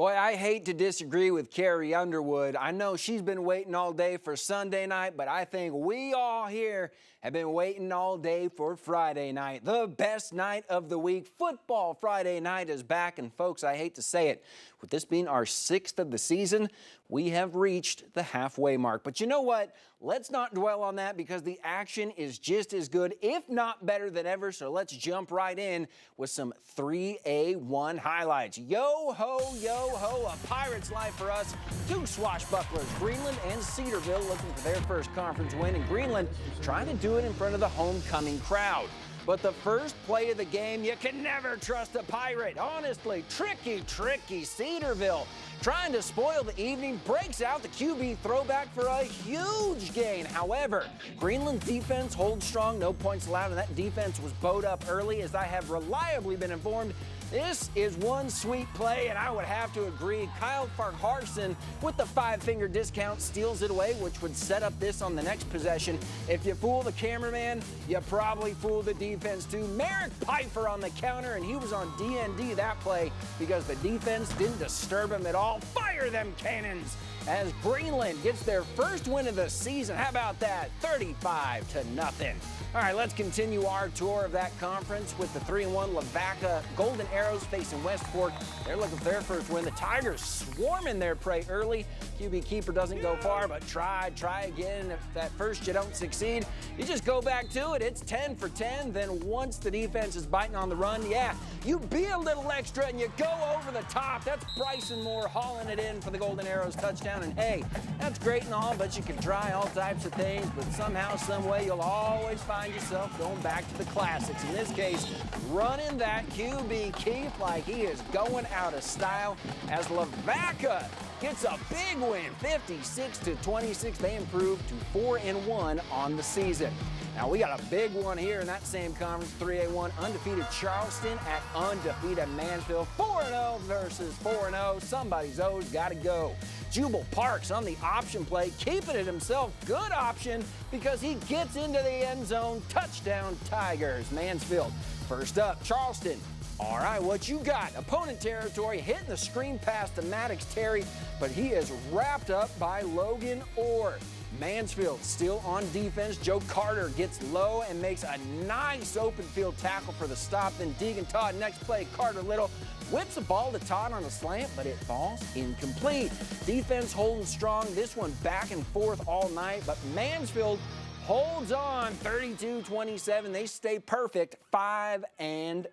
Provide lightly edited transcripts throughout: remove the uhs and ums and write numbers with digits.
Boy, I hate to disagree with Carrie Underwood. I know she's been waiting all day for Sunday night, but I think we all here have been waiting all day for Friday night, the best night of the week. Football Friday night is back, and folks, I hate to say it, with this being our 6th of the season, we have reached the halfway mark. But you know what? Let's not dwell on that because the action is just as good, if not better than ever. So let's jump right in with some 3A1 highlights. Yo ho, a Pirates life for us. Two swashbucklers, Greenland and Cedarville, looking for their first conference win, and Greenland trying to do it in front of the homecoming crowd. But the first play of the game, you can never trust a Pirate. Honestly, tricky Cedarville, trying to spoil the evening, breaks out the QB throwback for a huge gain. However, Greenland's defense holds strong, no points allowed, and that defense was bowed up early. As I have reliably been informed, this is one sweet play, and I would have to agree. Kyle Farquharson with the five-finger discount steals it away, which would set up this on the next possession. If you fool the cameraman, you probably fool the defense too. Merrick Piper on the counter, and he was on DND that play because the defense didn't disturb him at all. Fire them cannons as Greenland gets their first win of the season. How about that? 35-0. All right, let's continue our tour of that conference with the 3-1 Lavaca Golden Arrows facing West Fork. They're looking for their first win. The Tigers swarming their prey early. QB keeper doesn't go far, but try again. If at first you don't succeed, you just go back to it. It's 10 for 10. Then once the defense is biting on the run, yeah, you be a little extra and you go over the top. That's Bryson Moore hauling it in for the Golden Arrows touchdown. And hey, that's great and all, but you can try all types of things, but somehow, some way, you'll always find yourself going back to the classics. In this case, running that QB keep like he is going out of style as Lavaca gets a big win, 56-26. They improved to 4-1 on the season. Now we got a big one here in that same conference, 3A1, undefeated Charleston at undefeated Mansfield, 4-0 versus 4-0. Somebody's O's got to go. Jubal Parks on the option play, keeping it himself. Good option because he gets into the end zone. Touchdown Tigers. Mansfield first up. Charleston. All right, what you got? Opponent territory, hitting the screen pass to Maddox Terry, but he is wrapped up by Logan Orr. Mansfield still on defense. Joe Carter gets low and makes a nice open field tackle for the stop. Then Deegan Todd, next play, Carter Little whips the ball to Todd on a slant, but it falls incomplete. Defense holding strong. This one back and forth all night, but Mansfield holds on 32-27. They stay perfect, 5-0.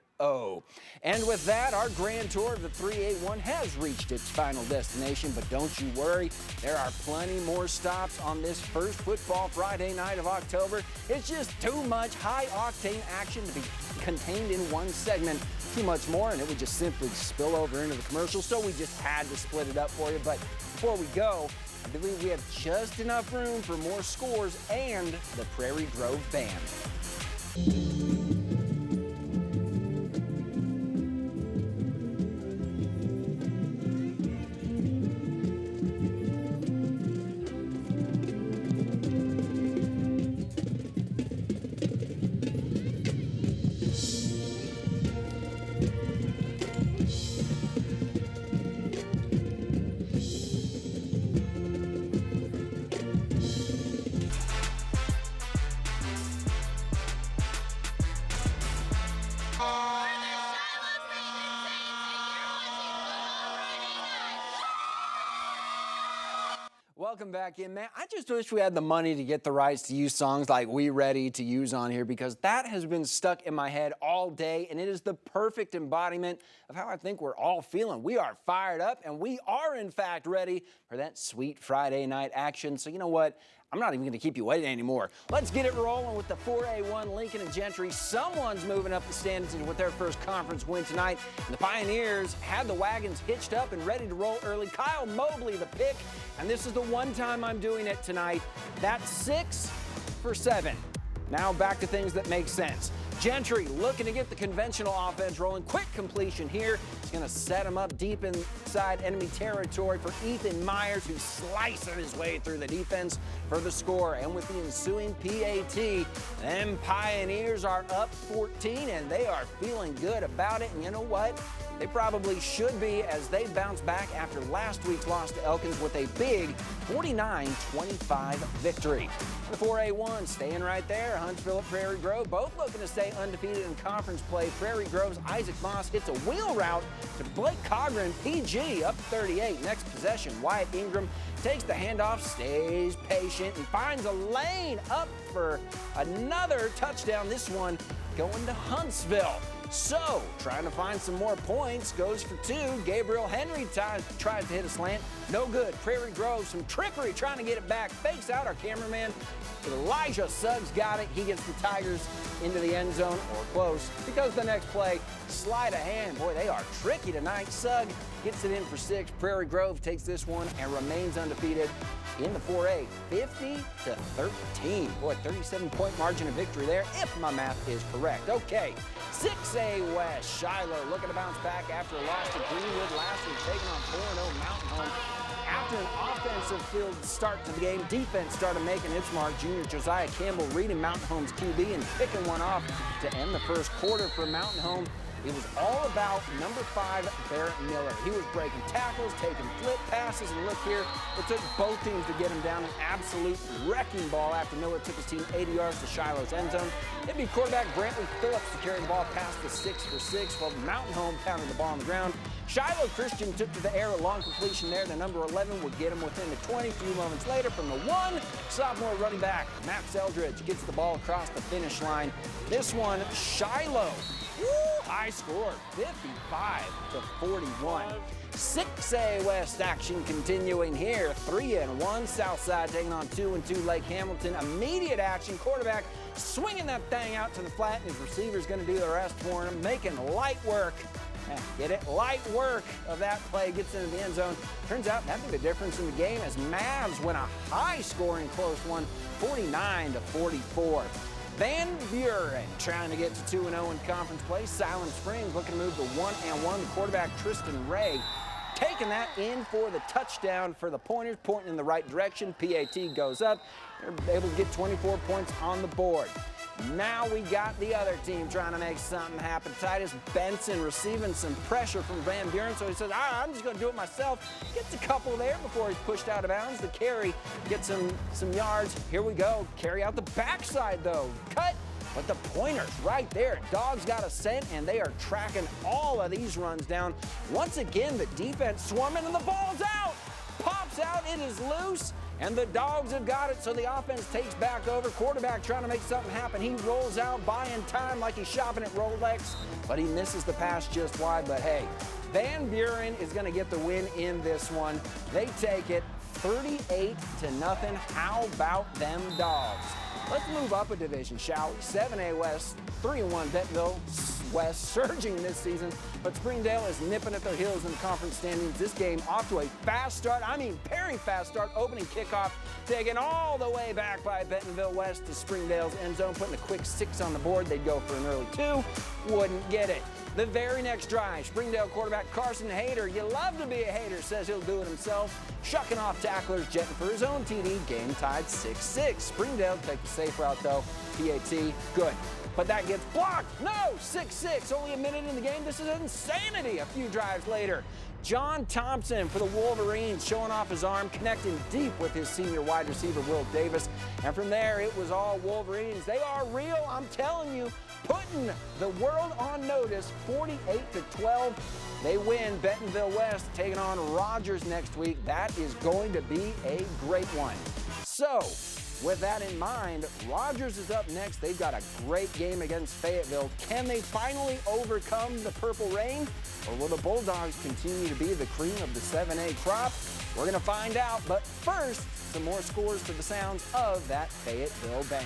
And with that, our grand tour of the 3A1 has reached its final destination, but don't you worry, there are plenty more stops on this first Football Friday night of October. It's just too much high-octane action to be contained in one segment. Too much more, and it would just simply spill over into the commercial, so we just had to split it up for you. But before we go, I believe we have just enough room for more scores and the Prairie Grove Band. Welcome back in, man. I just wish we had the money to get the rights to use songs like We Ready to use on here, because that has been stuck in my head all day, and it is the perfect embodiment of how I think we're all feeling. We are fired up, and we are, in fact, ready for that sweet Friday night action. So you know what? I'm not even going to keep you waiting anymore. Let's get it rolling with the 4A1 Lincoln and Gentry. Someone's moving up the standings with their first conference win tonight. And the Pioneers had the wagons hitched up and ready to roll early. Kyle Mobley, the pick. And this is the one time I'm doing it tonight. That's 6 for 7. Now back to things that make sense. Gentry looking to get the conventional offense rolling. Quick completion here. It's going to set him up deep inside enemy territory for Ethan Myers, who slices his way through the defense for the score. And with the ensuing PAT, them Pioneers are up 14, and they are feeling good about it. And you know what? They probably should be, as they bounce back after last week's loss to Elkins with a big 49-25 victory. The 4A1 staying right there. Huntsville at Prairie Grove, both looking to stay undefeated in conference play. Prairie Grove's Isaac Moss hits a wheel route to Blake Cochran. PG up 38. Next possession, Wyatt Ingram takes the handoff, stays patient, and finds a lane up for another touchdown. This one going to Huntsville. So, trying to find some more points, goes for two. Gabriel Henry tries to hit a slant. No good. Prairie Grove, some trickery, trying to get it back. Fakes out our cameraman. Elijah Suggs got it. He gets the Tigers into the end zone, or close, because the next play, sleight of hand. Boy, they are tricky tonight. Suggs gets it in for 6. Prairie Grove takes this one and remains undefeated in the 4A, 50-13. Boy, 37-point margin of victory there, if my math is correct. Okay, 6A West, Shiloh looking to bounce back after a loss to Greenwood last week, taking on 4-0 Mountain Home. After an offensive field start to the game, defense started making its mark. Junior Josiah Campbell reading Mountain Home's QB and picking one off to end the first quarter for Mountain Home. It was all about number 5, Barrett Miller. He was breaking tackles, taking flip passes, and look here, it took both teams to get him down an absolute wrecking ball after Miller took his team 80 yards to Shiloh's end zone. It'd be quarterback Brantley Phillips to carry the ball past the 6 for 6, while Mountain Home pounded the ball on the ground. Shiloh Christian took to the air, a long completion there to number 11 would get him within the 20. A few moments later from the 1, sophomore running back Max Eldridge gets the ball across the finish line. This one, Shiloh. Woo! High score, 55-41. 6A West action continuing here. 3-1 Southside taking on 2-2 Lake Hamilton. Immediate action. Quarterback swinging that thing out to the flat, and his receiver's going to do the rest for him, making light work. Get it? Light work of that play, gets into the end zone. Turns out that made the difference in the game as Mavs win a high-scoring close one, 49-44. Van Buren trying to get to 2-0 in conference play. Silent Springs looking to move to 1-1. The quarterback, Tristan Ray, taking that in for the touchdown for the Pointers, pointing in the right direction. PAT goes up. They're able to get 24 points on the board. Now we got the other team trying to make something happen. Titus Benson receiving some pressure from Van Buren, so he says, I'm just going to do it myself. Gets a couple there before he's pushed out of bounds. The carry gets some yards. Here we go. Carry out the backside, though. Cut, but the Pointers right there. Dogs got a scent, and they are tracking all of these runs down. Once again, the defense swarming, and the ball's out. Pops out, it is loose. And the Dogs have got it, so the offense takes back over. Quarterback trying to make something happen. He rolls out, buying time like he's shopping at Rolex, but he misses the pass just wide. But hey, Van Buren is going to get the win in this one. They take it 38-0. How about them Dogs? Let's move up a division, shall we? 7A West, 3-1 Bentonville West, surging this season, but Springdale is nipping at their heels in the conference standings. This game off to a fast start, very fast start, opening kickoff, taken all the way back by Bentonville West to Springdale's end zone, putting a quick 6 on the board. They'd go for an early 2, wouldn't get it. The very next drive, Springdale quarterback Carson Hayter, you love to be a hater, says he'll do it himself, shucking off tacklers, jetting for his own TD, game tied 6-6. Springdale take the safe route though, PAT, good. But that gets blocked. No, 6-6, only a minute in the game. This is insanity. A few drives later, John Thompson for the Wolverines, showing off his arm, connecting deep with his senior wide receiver, Will Davis. And from there, it was all Wolverines. They are real, I'm telling you, putting the world on notice, 48-12. They win. Bentonville West taking on Rogers next week. That is going to be a great one. So, with that in mind, Rogers is up next. They've got a great game against Fayetteville. Can they finally overcome the Purple Rain? Or will the Bulldogs continue to be the cream of the 7A crop? We're going to find out. But first, some more scores to the sounds of that Fayetteville band.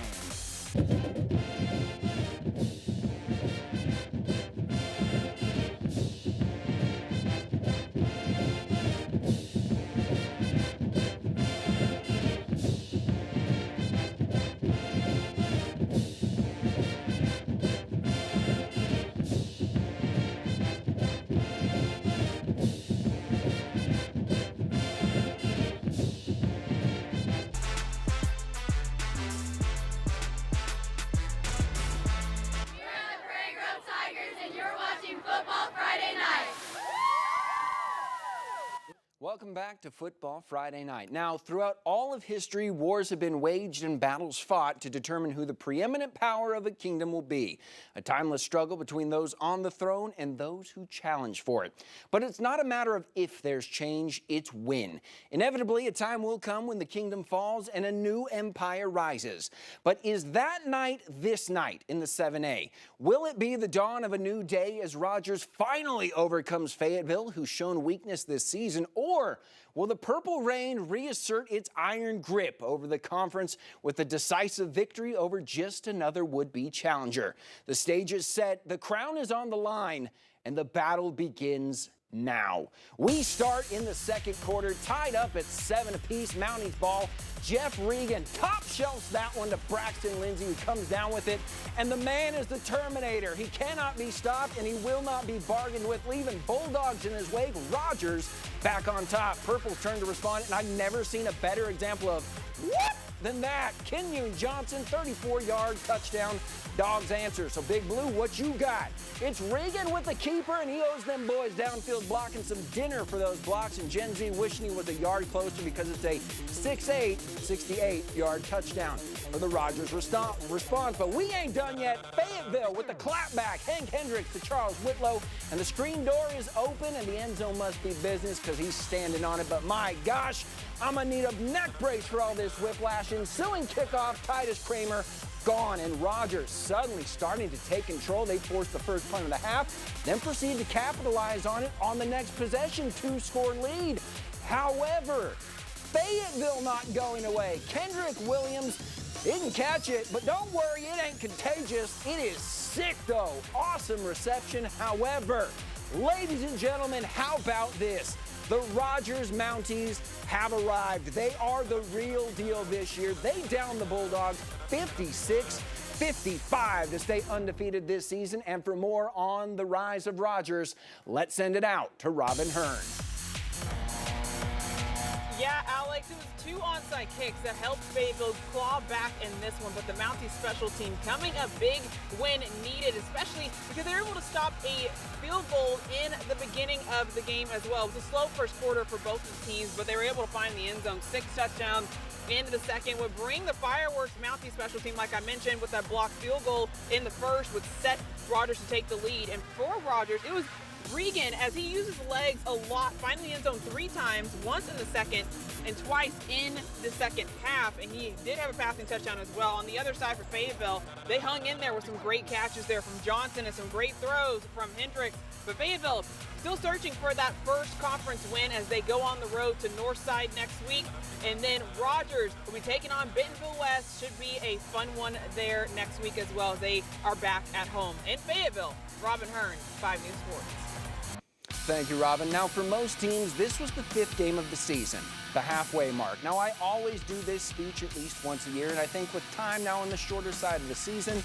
Welcome back to Football Friday Night. Now, throughout all of history, wars have been waged and battles fought to determine who the preeminent power of a kingdom will be. A timeless struggle between those on the throne and those who challenge for it. But it's not a matter of if there's change, it's when. Inevitably, a time will come when the kingdom falls and a new empire rises. But is that night this night in the 7A? Will it be the dawn of a new day as Rodgers finally overcomes Fayetteville, who's shown weakness this season? Or will the Purple Rain reassert its iron grip over the conference with a decisive victory over just another would-be challenger? The stage is set, the crown is on the line, and the battle begins now. We start in the second quarter, tied up at 7 apiece. Mounties ball. Jeff Regan top shelves that one to Braxton Lindsay, who comes down with it. And the man is the Terminator. He cannot be stopped, and he will not be bargained with, leaving Bulldogs in his wake. Rodgers back on top. Purple's turn to respond, and I've never seen a better example of what than that. Kenyon Johnson, 34-yard touchdown. Dogs answer. So Big Blue, what you got? It's Regan with the keeper, and he owes them boys downfield blocking some dinner for those blocks. And Gen Z wishing he was a yard closer because it's a 6'8", 68-yard touchdown for the Rodgers response. But we ain't done yet. Fayetteville with the clapback. Hank Hendricks to Charles Whitlow. And the screen door is open, and the end zone must be business because he's standing on it. But my gosh, I'm going to need a neck brace for all this whiplash. Ensuing kickoff, Titus Kramer gone, and Rodgers suddenly starting to take control. They forced the first punt of the half, then proceed to capitalize on it on the next possession, 2-score lead. However, Fayetteville not going away. Kendrick Williams didn't catch it, but don't worry, it ain't contagious. It is sick, though. Awesome reception. However, ladies and gentlemen, how about this? The Rodgers Mounties have arrived. They are the real deal this year. They downed the Bulldogs 56-55 to stay undefeated this season. And for more on the rise of Rodgers, let's send it out to Robin Hearn. Yeah, Alex, it was 2 onside kicks that helped Fayetteville claw back in this one, but the Mounties special team coming a big win needed, especially because they were able to stop a field goal in the beginning of the game as well. It was a slow first quarter for both of the teams, but they were able to find the end zone. 6 touchdowns into the second would bring the fireworks. Mounties special team, like I mentioned, with that blocked field goal in the first would set Rodgers to take the lead. And for Rodgers, it was Regan, as he uses legs a lot, finding the end zone 3 times, once in the second and twice in the second half, and he did have a passing touchdown as well. On the other side for Fayetteville, they hung in there with some great catches there from Johnson and some great throws from Hendricks. But Fayetteville still searching for that first conference win as they go on the road to Northside next week. And then Rodgers will be taking on Bentonville West. Should be a fun one there next week as well, as they are back at home in Fayetteville. Robin Hearn, 5 News Sports. Thank you, Robin. Now, for most teams, this was the 5th game of the season, the halfway mark. Now, I always do this speech at least once a year, and I think with time now on the shorter side of the season,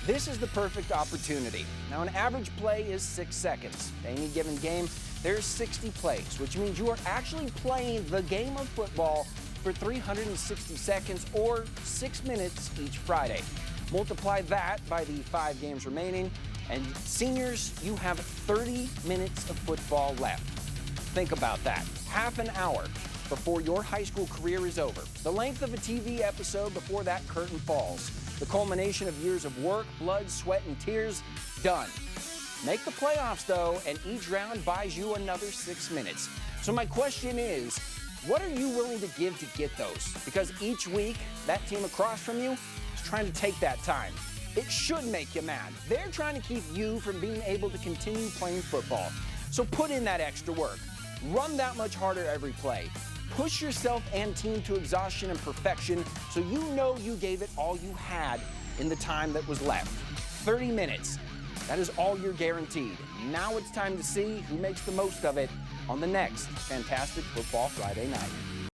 this is the perfect opportunity. Now, an average play is 6 seconds. Any given game, there's 60 plays, which means you are actually playing the game of football for 360 seconds or 6 minutes each Friday. Multiply that by the 5 games remaining, and seniors, you have 30 minutes of football left. Think about that. Half an hour before your high school career is over. The length of a TV episode before that curtain falls. The culmination of years of work, blood, sweat, and tears, done. Make the playoffs, though, and each round buys you another 6 minutes. So my question is, what are you willing to give to get those? Because each week, that team across from you is trying to take that time. It should make you mad. They're trying to keep you from being able to continue playing football. So put in that extra work. Run that much harder every play. Push yourself and team to exhaustion and perfection so you know you gave it all you had in the time that was left. 30 minutes. That is all you're guaranteed. Now it's time to see who makes the most of it on the next Fantastic Football Friday Night.